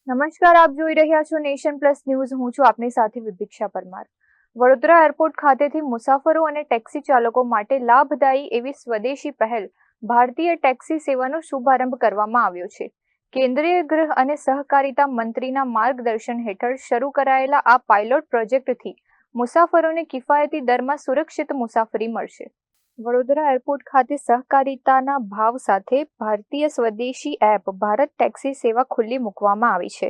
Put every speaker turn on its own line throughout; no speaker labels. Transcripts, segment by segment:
નમસ્કાર, આપ જોઈ રહ્યા છો નેશન પ્લસ ન્યૂઝ. હું છું આપની સાથે વિભિક્ષા પરમાર. વડોદરા એરપોર્ટ ખાતેથી મુસાફરો અને ટેક્સી ચાલકો માટે લાભદાયી એવી સ્વદેશી પહેલ ભારતીય ટેક્સી સેવાનો શુભારંભ કરવામાં આવ્યો છે. કેન્દ્રીય ગૃહ અને સહકારિતા મંત્રીના માર્ગદર્શન હેઠળ શરૂ કરાયેલા આ પાયલોટ પ્રોજેક્ટથી મુસાફરોને કિફાયતી દરમાં સુરક્ષિત મુસાફરી મળશે. વડોદરા એરપોર્ટ ખાતે સહકારિતાના ભાવ સાથે ભારતીય સ્વદેશી એપ ભારત ટેક્સી સેવા ખુલ્લી મૂકવામાં આવી છે.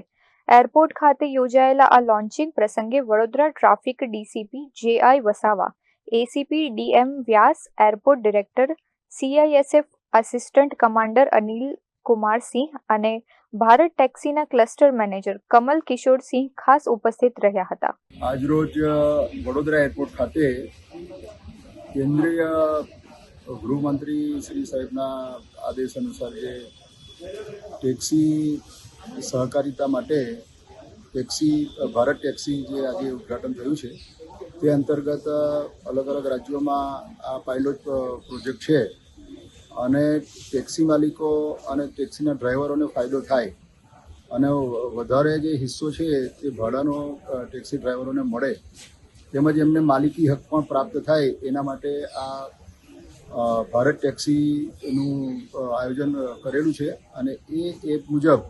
એરપોર્ટ ખાતે યોજાયેલા આ લોન્ચિંગ પ્રસંગે Vadodara traffic DCP J I. Vasava, ACP D M. Vyas, airport director, CISF assistant commander Anil Kumar Singh અને ભારત ટેક્સીના ક્લસ્ટર મેનેજર કમલ કિશોર સિંહ ખાસ ઉપસ્થિત રહ્યા હતા.
આજરોજ વડોદરા એરપોર્ટ ખાતે કેન્દ્રીય ગૃહમંત્રી શ્રી સાહેબના આદેશ અનુસાર જે ટેક્સી સહકારિતા માટે ભારત ટેક્સી જે આજે ઉદ્ઘાટન થયું છે તે અંતર્ગત અલગ અલગ રાજ્યોમાં આ પાયલોટ પ્રોજેક્ટ છે અને ટેક્સી માલિકો અને ટેક્સીના ડ્રાઈવરોને ફાયદો થાય અને વધારે જે હિસ્સો છે તે ભાડાનો ટેક્સી ડ્રાઈવરોને મળે તેમજ એમને માલિકી હક પણ પ્રાપ્ત થાય એના માટે આ ભારત ટેક્સીનું આયોજન કરેલું છે. અને એ એપ મુજબ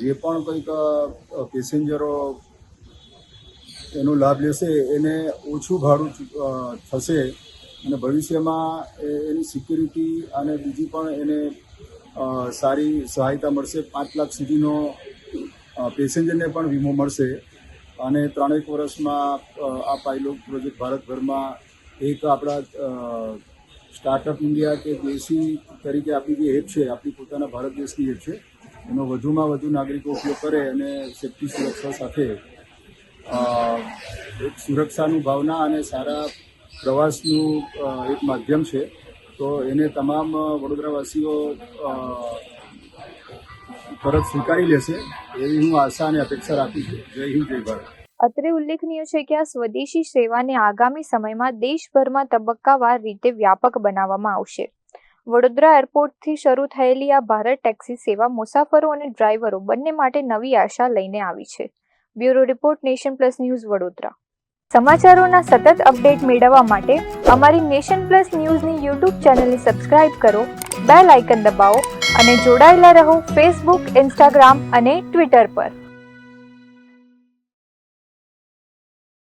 જે પણ કંઈક પેસેન્જરો એનો લાભ લેશે એને ઓછું ભાડું થશે અને ભવિષ્યમાં એની સિક્યુરિટી અને બીજી પણ એને સારી સહાયતા મળશે. 5 લાખ સુધીનો પેસેન્જરને પણ વીમો મળશે અને 3 વર્ષમાં આ પાયલોટ પ્રોજેક્ટ ભારતભરમાં એક આપણા સ્ટાર્ટઅપ ઇન્ડિયા કે દેશી તરીકે આપણી જે એપ છે, આપણી પોતાના ભારત દેશની એપ છે, એનો વધુમાં વધુ નાગરિકો ઉપયોગ કરે અને સેફ્ટી સુરક્ષા સાથે એક સુરક્ષાનું ભાવના અને સારા પ્રવાસનું એક માધ્યમ છે. તો એને તમામ વડોદરાવાસીઓ તરત સ્વીકારી લેશે એવી હું આશા અને અપેક્ષા રાખું છું. જય હિન્દ, જય ભારત.
અત્રે ઉલ્લેખનીય છે કે આ સ્વદેશી સેવાને આગામી સમયમાં દેશભરમાં તબક્કાવાર રીતે વ્યાપક બનાવવામાં આવશે. વડોદરા એરપોર્ટથી શરૂ થયેલી આ ભારત ટેક્સી સેવા મુસાફરો અને ડ્રાઈવરો બંને માટે નવી આશા લઈને આવી છે. Bureau report, Nation Plus News, Vadodara. સમાચારોના સતત અપડેટ મેળવવા માટે અમારી નેશન પ્લસ ન્યૂઝની યુટ્યુબ ચેનલને સબસ્ક્રાઇબ કરો, બેલ આઇકન દબાવો અને જોડાયેલા રહો ફેસબુક, ઇન્સ્ટાગ્રામ અને ટ્વિટર પર.